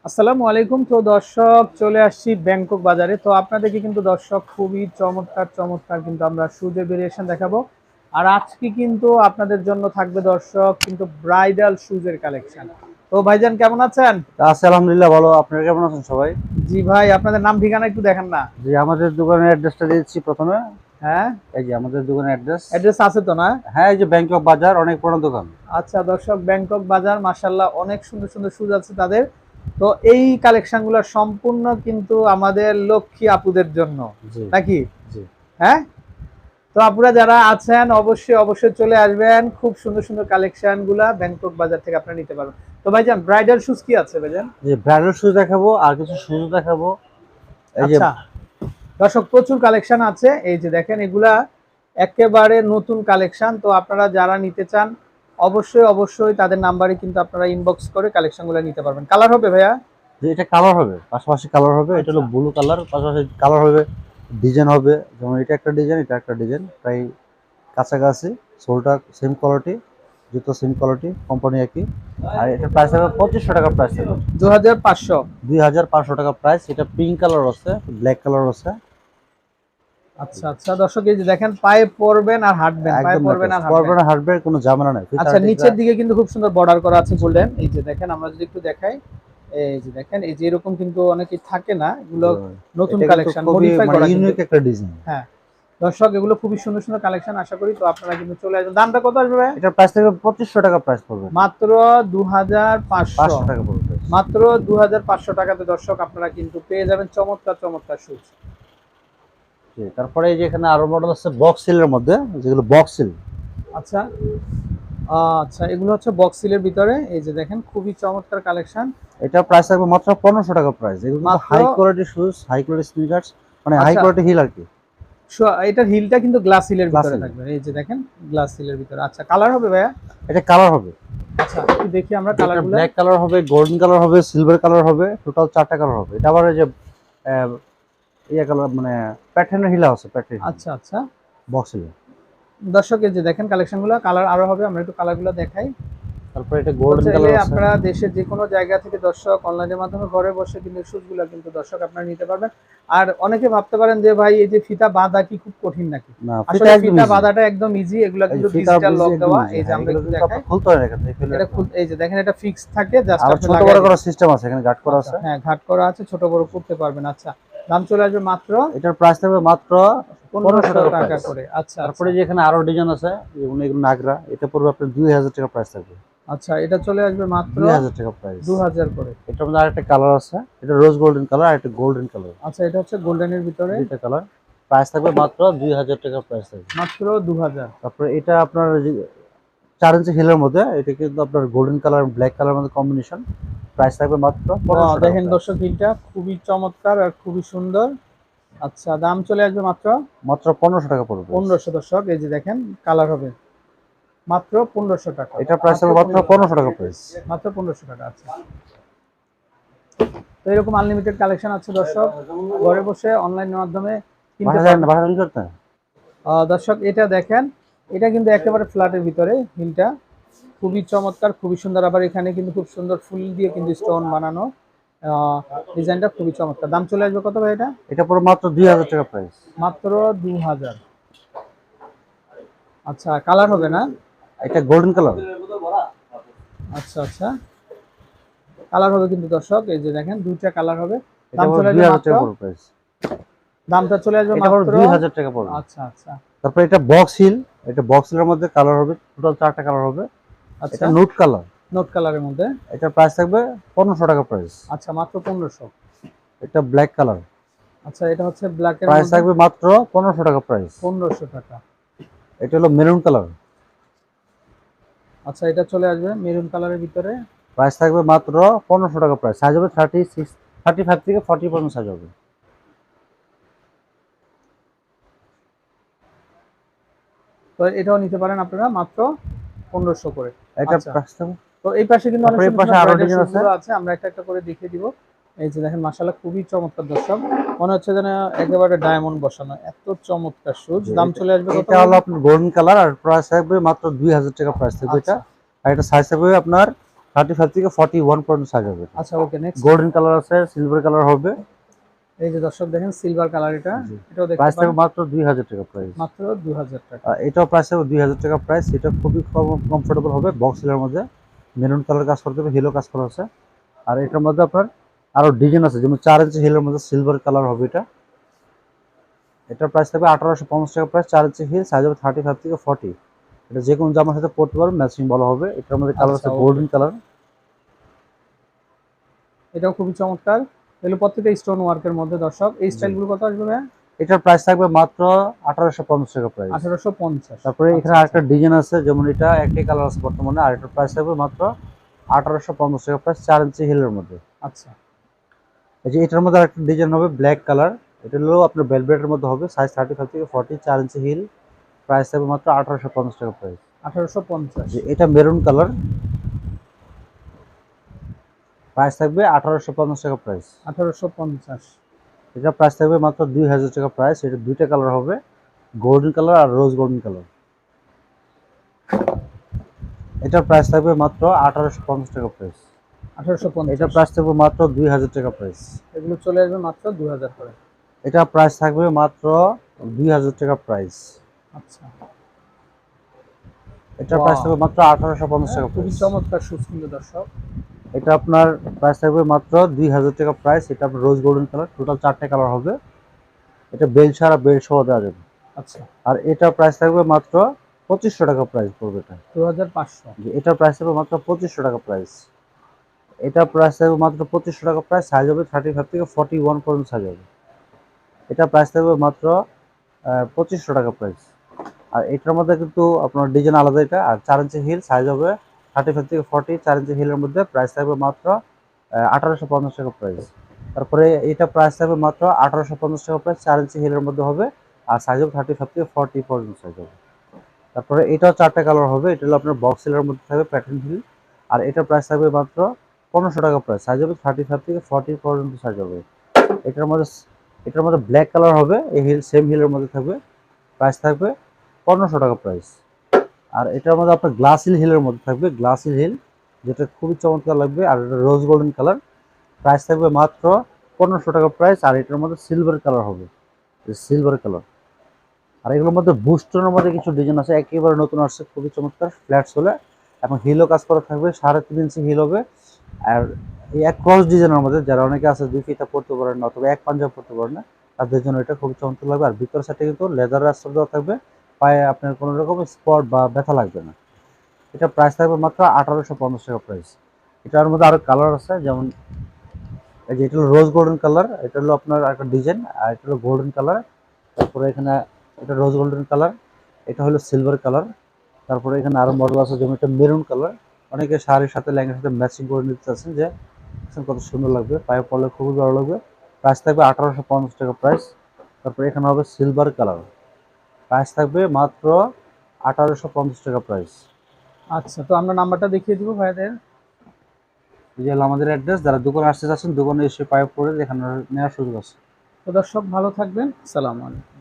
আসসালামু আলাইকুম। তো দর্শক, চলে আসছি ব্যাংকক বাজারে। তো আপনাদেরকে কিন্তু দর্শক খুবই চমৎকার চমৎকার কিন্তু আমরা শুজের ভেরিয়েশন দেখাবো। আর আজকে কিন্তু আপনাদের জন্য থাকবে দর্শক কিন্তু ব্রাইডাল শুজের কালেকশন। তো ভাইজান কেমন আছেন? আছি আলহামদুলিল্লাহ ভালো। আপনারা কেমন আছেন সবাই? জি ভাই, আপনাদের নাম ঠিকানা একটু দেখেন না। জি, আমাদের দোকানের অ্যাড্রেসটা দিচ্ছি প্রথমে। হ্যাঁ, এই যে আমাদের দোকানের অ্যাড্রেস। অ্যাড্রেস আছে তো না? হ্যাঁ, এই যে ব্যাংকক বাজার, অনেক পুরনো দোকান। আচ্ছা দর্শক, ব্যাংকক বাজার মাশাআল্লাহ অনেক সুন্দর সুন্দর শুজ আছে তাদের। তো এই কালেকশনগুলো সম্পূর্ণ কিন্তু আমাদের লক্ষ্মী আপুদের জন্য, জি নাকি? জি। হ্যাঁ। তো আপনারা যারা আছেন অবশ্যই অবশ্যই চলে আসবেন, খুব সুন্দর সুন্দর কালেকশন গুলা ব্যাংকক বাজার থেকে আপনারা নিতে পারবেন। তো ভাইজান, ব্রাইডাল শুজ কি আছে ভাইজান? যে ব্রাইডাল শুজ দেখাবো আর কিছু শুজ দেখাবো। এই যে আচ্ছা দর্শক, প্রচুর কালেকশন আছে। এই যে দেখেন, এগুলা একেবারে নতুন কালেকশন। তো আপনারা যারা নিতে চান অবশ্যই অবশ্যই তাদের নাম্বারে কিন্তু আপনারা ইনবক্স করে কালেকশন গুলা নিতে পারবেন। কালার হবে ভাইয়া? যে এটা কালার হবে, পাশাপাশি কালার হবে। এটা হলো আচ্ছা ব্লু কালার, পাশাপাশি কালার হবে, ডিজাইন হবে। যেমন এটা একটা ডিজাইন, এটা একটা ডিজাইন, প্রায় কাছাকাছি। সোলটা সেম কোয়ালিটি, জুতো সেম কোয়ালিটি, কোম্পানি একই। আর এটা প্রাইস হবে 2500 টাকা প্রাইস হবে। 2500। 2500 টাকা প্রাইস। এটা পিঙ্ক কালার আছে, ব্ল্যাক কালার আছে। আচ্ছা আচ্ছা দর্শক, এই যে দেখেন, পায়ে পরবেন আর হাঁটবেন, পায়ে একদম পরবেন লেটেস্ট, আর হাঁটবেন। করবেন হার্ডওয়্যার, কোনো ঝামেলা নাই। আচ্ছা, নিচের দিকে কিন্তু খুব সুন্দর বর্ডার করা আছে গোল্ডেন। এই যে দেখেন, আমরা যদি একটু দেখাই, এই যে দেখেন, এই যে এরকম কিন্তু অনেকে থাকে না, এগুলো নতুন এটা কিন্তু কালেকশন, খুবই মডিফাই মানে করা কিন্তু। ইউনিক একটা ডিজাইন। হ্যাঁ দর্শক, এগুলো খুবই সুন্দর সুন্দর কালেকশন। আশা করি তো আপনারা কিন্তু চলে আসবেন। দামটা কত আসবে ভাই? এটার প্রাইস থাকবে 2500 টাকা প্রাইস পড়বে। মাত্র 2500। 500 টাকা পড়বে প্রাইস। মাত্র 2500 টাকাতে দর্শক আপনারা কিন্তু পেয়ে যাবেন চমৎকার চমৎকার শুজ। জি, তারপরে এই যে এখানে আরো মডেল আছে বক্স সিলের মধ্যে, যেগুলো বক্স সিল। আচ্ছা আচ্ছা, এগুলো হচ্ছে বক্স সিলের ভিতরে। এই যে দেখেন, খুবই চমৎকার কালেকশন। এটা প্রাইস থাকবে মাত্র 1500 টাকা প্রাইস। এগুলো কিন্তু মাত্র। High quality shoes, high quality sneakers, মানে হাই আচ্ছা, কোয়ালিটি হিল আর কি। এটার হিলটা কিন্তু গ্লাস হিলের ক্লাস ভিতরে হিল। থাকবে। এই যে দেখেন, গ্লাস হিলের ভিতরে। আচ্ছা, কালার হবে ভাইয়া? এটা কালার হবে। আচ্ছা, একটু দেখি আমরা এটা কালারগুলো। ব্ল্যাক কালার হবে, গোল্ডেন কালার হবে, সিলভার কালার হবে, টোটাল 4টা কালার হবে। এটা আবার এই যে ইয়া কালার, মানে প্যাটার্নের হিলা আছে, প্যাটার্ন আচ্ছা আচ্ছা বক্স হিল। দর্শক, এই যে দেখেন কালেকশনগুলো, কালার আরো হবে, আমরা একটু কালারগুলো দেখাই। তারপরে এটা তো গোল্ডেন চাইলে কালার আছে। আপনারা দেশের যে কোনো জায়গা থেকে দর্শক অনলাইনের মাধ্যমে ঘরে বসে কিন্তু শুজগুলো কিন্তু দর্শক আপনারা নিতে পারবেন। আর অনেকে ভাবতে পারেন যে ভাই, এই যে ফিতা বাঁধা কি খুব কঠিন নাকি? না, ফিতা আসলে একদম ফিতা ইজি। বাঁধাটা একদম ইজি। এগুলো এই কিন্তু ফিতা ডিজিটাল ইজি, লক একদম দেওয়া। ইজি। এই যে হ্যাঁ, আমরা এগুলো একটু কিন্তু দেখাই। আপনি খুলতে পারেন এখান থেকে, ফেলে এটা রাখতে খুল, হবে। এই যে দেখেন, এটা ফিক্স থাকে, জাস্ট আর আপনি ছোট লাগাই বড় দিবেন। করার সিস্টেম আছে, এখানে গার্ড করা আচ্ছা আছে। হ্যাঁ, ঘাট করা আছে, ছোট বড় করতে পারবেন। আচ্ছা, দাম চলে আসবে মাত্র এটার প্রাইস থাকবে মাত্র 1500 1500 টাকা টাকা প্রাইস। করে। আচ্ছা তারপরে আচ্ছা যে এখানে আরো ডিজাইন আছে, যেমন এগুলো নাগরা, এটা পড়বে আপনার 2000 টাকা প্রাইস থাকবে। আচ্ছা, এটা চলে আসবে মাত্র 2000 টাকা প্রাইস। 2000 করে। এটার মধ্যে আরেকটা কালার আছে, এটা রোজ গোল্ডেন কালার, আর একটা গোল্ডেন কালার। আচ্ছা, এটা হচ্ছে গোল্ডেনের ভিতরে। দুইটা কালার। প্রাইস থাকবে মাত্র 2000 টাকা প্রাইস থাকবে। মাত্র 2000। তারপরে এটা আপনার 4 ইঞ্চি হিলের মধ্যে, এটা কিন্তু আপনার গোল্ডেন কালার ব্ল্যাক কালার মধ্যে কম্বিনেশন। প্রাইস থাকবে মাত্র 1500 টাকা দেখেন প্রাইস। দর্শক, হিলটা খুবই চমৎকার আর খুবই সুন্দর। আচ্ছা, দাম চলে আসবে মাত্র মাত্র 1500 টাকা পড়বে প্রাইস। 1500 দর্শক। এই যে দেখেন, কালার হবে মাত্র 1500 টাকা। এটা প্রাইস মাত্র হবে মাত্র 1500 টাকা প্রাইস। মাত্র 1500 টাকা। আচ্ছা, তো এরকম আনলিমিটেড কালেকশন আছে দর্শক, ঘরে বসে অনলাইনের মাধ্যমে কিনতে বাসা যায় না, পারবেন। বাসা কি করতে হয়? দর্শক, এটা দেখেন, এটা কিন্তু একেবারে ফ্ল্যাটের ভিতরে হিলটা, খুবই চমৎকার, খুবই সুন্দর। আবার এখানে কিন্তু খুব সুন্দর ফুল দিয়ে কিন্তু স্টোন বানানো। ডিজাইনটা খুবই চমৎকার। দাম চলে আসবে কত ভাই এটা? এটা পুরো মাত্র 2000 টাকা প্রাইস। মাত্র 2000। আচ্ছা, কালার হবে না? এটা গোল্ডেন কালার। আচ্ছা আচ্ছা, কালার হবে কিন্তু দর্শক। এই যে দেখেন, দুইটা কালার হবে। এটা দাম পুরো চলে আসবে 2000 মাত্র, টাকা পড়বে প্রাইস। দামটা চলে আসবে এটা পুরো মাত্র। 2000 টাকা পড়বে। আচ্ছা আচ্ছা তারপর এটা বক্স হিল। এটা বক্স হিলের মধ্যে কালার হবে, টোটাল 4টা কালার হবে। আচ্ছা, এটা নুট কালার। নোট কালারের মধ্যে। এটার প্রাইস থাকবে 1500 টাকা প্রাইস। আচ্ছা, মাত্র 1500। এটা ব্ল্যাক কালার। আচ্ছা, এটা হচ্ছে ব্ল্যাকের প্রাইস মধ্যে। থাকবে মাত্র 1500 টাকা প্রাইস। 1500 টাকা। এটা হলো মেরুন কালার। আচ্ছা, এটা চলে আসবে মেরুন কালারের ভিতরে। প্রাইস থাকবে মাত্র 1500 টাকা প্রাইস। সাইজ হবে 36, 35 থেকে 40 পর্যন্ত সাইজ হবে। তো এটাও নিতে পারেন আপনারা মাত্র 1500 করে। এটা আচ্ছা, প্রাইস থাকবে। তো এই পাশে কিন্তু অনেক তারপরে এই সুন্দর পাশে সুন্দর আরো ব্রাইডাল ডিজাইন আছে। শুটগুলো আছে, আমরা একটা একটা করে দেখিয়ে দিব। এই যে দেখেন, মাশাআল্লাহ খুবই চমৎকার দর্শক, মনে হচ্ছে যেন একেবারে ডায়মন্ড বসানো, এত চমৎকার শুজ। দাম চলে আসবে কত? এটা হলো আপনার গোল্ডেন কালার, আর প্রাইস থাকবে মাত্র 2000 টাকা প্রাইস থাকবে এটা। আচ্ছা আর এটা সাইজ থাকবে আপনার 35 থেকে 41 পর্যন্ত সাইজ হবে। আচ্ছা ওকে, নেক্সট। গোল্ডেন কালার আছে, সিলভার কালার হবে। এই যে দর্শক দেখেন সিলভার কালার, এটাও দেখতে প্রাইস থাকবে পারেন মাত্র 2000 টাকা প্রাইস। মাত্র 2000 টাকা। এটাও প্রাইস থাকবে 2000 টাকা প্রাইস। এটা খুবই কমফোর্টেবল হবে, বক্স হিলের মধ্যে মেরুন কালার কাজ করতে হবে, হিলও কাজ করা আছে। আর এটার মধ্যে আপনার আরো ডিজাইন আছে, যেমন 4 ইঞ্চি হিলের মধ্যে সিলভার কালার হবে এটা। এটার প্রাইস থাকবে 1850 টাকা প্রাইস, 4 ইঞ্চি হিল, সাইজ হবে 35 থেকে 40। এটা যে কোনো জামার সাথে পরতে পারবেন, ম্যাচিং ভালো হবে। এটার মধ্যে কালার আচ্ছা, আছে okay। Golden colour. এটাও খুবই চমৎকার, এগুলো প্রত্যেকটা স্টোন ওয়ার্কের মধ্যে। দর্শক এই স্টাইলগুলো কত আসবে ভাই? এটার প্রাইস থাকবে মাত্র 1850 টাকা প্রাইস। 1850। তারপরে এখানে আরেকটা ডিজাইন আছে, যেমন এটা একই কালার আছে বর্তমানে, আর এটার প্রাইস থাকবে মাত্র 1850 টাকা প্রাইস, 4 ইঞ্চি হিলের মধ্যে। আচ্ছা, এই যে এটার মধ্যে আরেকটা ডিজাইন হবে ব্ল্যাক কালার, এটা হলো আপনার ভেলভেটের মধ্যে হবে, সাইজ 35 থেকে 40, 4 ইঞ্চি হিল, প্রাইস থাকবে মাত্র 1850 টাকা প্রাইস। 1850। যে এটা মেরুন কালার, প্রাইস থাকবে 1850 টাকা প্রাইস। 1850। এটা প্রাইস থাকবে মাত্র 2000 টাকা প্রাইস। এটা দুইটা কালার হবে, গোল্ডেন কালার আর রোজ গোল্ডেন কালার। এটার প্রাইস থাকবে মাত্র 1850 টাকা প্রাইস। 1850। এটা প্রাইস থাকবে মাত্র 2000 টাকা প্রাইস। এগুলো চলে আসবে মাত্র 2000 করে। এটা প্রাইস থাকবে মাত্র 2000 টাকা প্রাইস। আচ্ছা, এটা প্রাইস থাকবে মাত্র 1850 টাকা খুবই প্রাইস। চমৎকার শুজ কিন্তু দর্শক। এটা আপনার প্রাইস থাকবে মাত্র 2000 টাকা প্রাইস। এটা আপনার রোজ গোল্ডেন কালার, টোটাল 4টে কালার হবে। এটা বেল ছাড়া বেল সহ দেওয়া যাবে। আচ্ছা, আর এটা প্রাইস থাকবে মাত্র 2500 টাকা প্রাইস পড়বে এটা। 2500। এটা প্রাইস থাকবে মাত্র 2500 টাকা প্রাইস। এটা প্রাইস থাকবে মাত্র 2500 টাকা প্রাইস, সাইজ হবে 35 থেকে 41 পর্যন্ত সাইজ হবে। এটা প্রাইস থাকবে মাত্র 2500 টাকা প্রাইস। আর এটার মধ্যে কিন্তু আপনার ডিজাইন আলাদা এটা। আর 4 ইঞ্চি হিল, সাইজ হবে 35 থেকে 40, 4 ইঞ্চি হিলের মধ্যে, প্রাইস থাকবে মাত্র 1850 টাকা প্রাইস। তারপরে এটা প্রাইস থাকবে মাত্র 1850 টাকা প্রাইস, 4 ইঞ্চি হিলের মধ্যে হবে, আর সাইজ হবে 35 থেকে 40 পর্যন্ত সাইজ হবে। তারপরে এটাও 4টে কালার হবে, এটা হলো আপনার বক্স হিলের মধ্যে থাকবে প্যাটার্ন হিল। আর এটার প্রাইস থাকবে মাত্র 1500 টাকা প্রাইস, সাইজ হবে 35 থেকে 40 পর্যন্ত সাইজ হবে। এটার মধ্যে এটার মধ্যে ব্ল্যাক কালার হবে, এই হিল সেম হিলের মধ্যে থাকবে, প্রাইস থাকবে 1500 টাকা প্রাইস। আর এটার মধ্যে আপনার গ্লাস হিলের মধ্যে থাকবে, গ্লাস হিল, যেটা খুবই চমৎকার লাগবে। আর এটা রোজ গোল্ডেন কালার, প্রাইস থাকবে মাত্র 1500 টাকা প্রাইস। আর এটার মধ্যে সিলভার কালার হবে, সিলভার কালার। আর এগুলোর মধ্যে বুস্টনের মধ্যে কিছু ডিজাইন আছে, একেবারে নতুন আসছে, খুবই চমৎকার ফ্ল্যাট সোলে, এবং হিলও কাজ করা থাকবে, 3.5 ইঞ্চি হিল হবে। আর এই এক ক্রস ডিজাইনের মধ্যে, যারা অনেকে আছে 2 ফিতা পড়তে পারেন না অথবা এক পাঞ্জাব পড়তে পারেন না, তাদের জন্য এটা খুবই চমৎকার লাগবে। আর ভিতর সাইডে কিন্তু লেদার রাস্তা দেওয়া থাকবে, পায়ে আপনার কোনো রকম স্পট বা ব্যথা লাগবে না। এটা প্রাইস থাকবে মাত্র 1850 টাকা প্রাইস। এটার মধ্যে আরো কালার আছে, যেমন এই যে এটা হলো রোজ গোল্ডেন কালার, এটা হলো আপনার একটা ডিজাইন, আর এটা হলো গোল্ডেন কালার। তারপরে এখানে এটা রোজ গোল্ডেন কালার, এটা হলো সিলভার কালার। তারপরে এখানে আরো মডেল আছে, যেমন এটা মেরুন কালার। অনেকে শাড়ির সাথে লেহেঙ্গার সাথে ম্যাচিং করে নিতে চাচ্ছেন, যে কত সুন্দর লাগবে, পায়ে পরলে খুবই ভালো লাগবে। প্রাইস থাকবে 1850 টাকা প্রাইস। তারপরে এখানে হবে সিলভার কালার, প্রাইস থাকবে মাত্র 1850 টাকা প্রাইস। আচ্ছা, তো আমরা নাম্বারটা দেখিয়ে দিব ভাইদের। এই যে হলো আমাদের অ্যাড্রেস, যারা দোকানে আসতে চাচ্ছেন দোকানে এসে পায়ে পড়ে দেখানোর নেওয়ার সুযোগ আছে। তো দর্শক ভালো থাকবেন, আসসালামু আলাইকুম।